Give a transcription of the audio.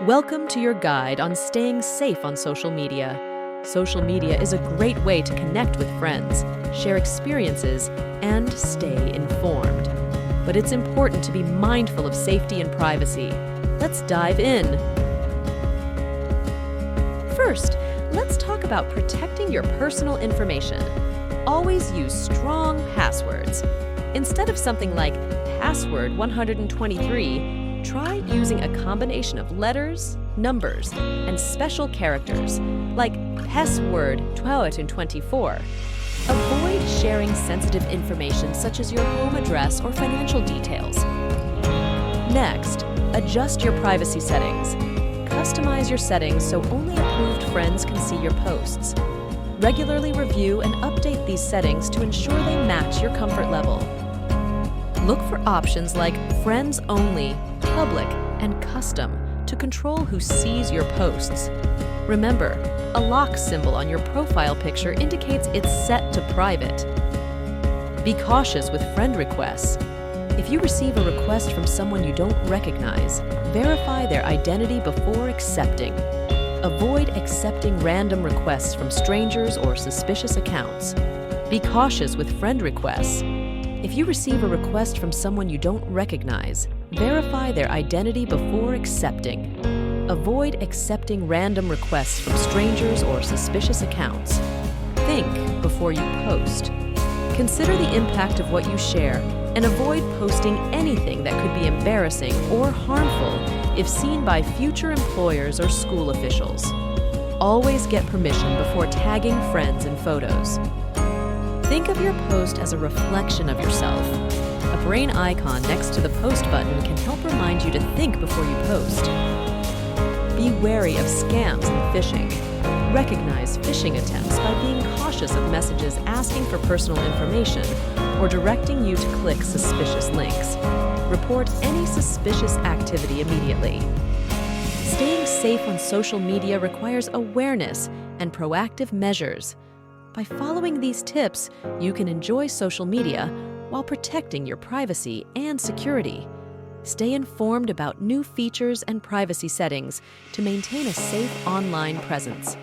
Welcome to your guide on staying safe on social media. Social media is a great way to connect with friends, share experiences, and stay informed. But it's important to be mindful of safety and privacy. Let's dive in. First, let's talk about protecting your personal information. Always use strong passwords. Instead of something like password 123, try using a combination of letters, numbers, and special characters, like password 224. Avoid sharing sensitive information such as your home address or financial details. Next, adjust your privacy settings. Customize your settings so only approved friends can see your posts. Regularly review and update these settings to ensure they match your comfort level. Look for options like Friends Only, Public, and Custom to control who sees your posts. Remember, a lock symbol on your profile picture indicates it's set to private. Be cautious with friend requests. If you receive a request from someone you don't recognize, verify their identity before accepting. Avoid accepting random requests from strangers or suspicious accounts. Be cautious with friend requests. If you receive a request from someone you don't recognize, verify their identity before accepting. Avoid accepting random requests from strangers or suspicious accounts. Think before you post. Consider the impact of what you share and avoid posting anything that could be embarrassing or harmful if seen by future employers or school officials. Always get permission before tagging friends in photos. Think of your post as a reflection of yourself. A brain icon next to the post button can help remind you to think before you post. Be wary of scams and phishing. Recognize phishing attempts by being cautious of messages asking for personal information or directing you to click suspicious links. Report any suspicious activity immediately. Staying safe on social media requires awareness and proactive measures. By following these tips, you can enjoy social media while protecting your privacy and security. Stay informed about new features and privacy settings to maintain a safe online presence.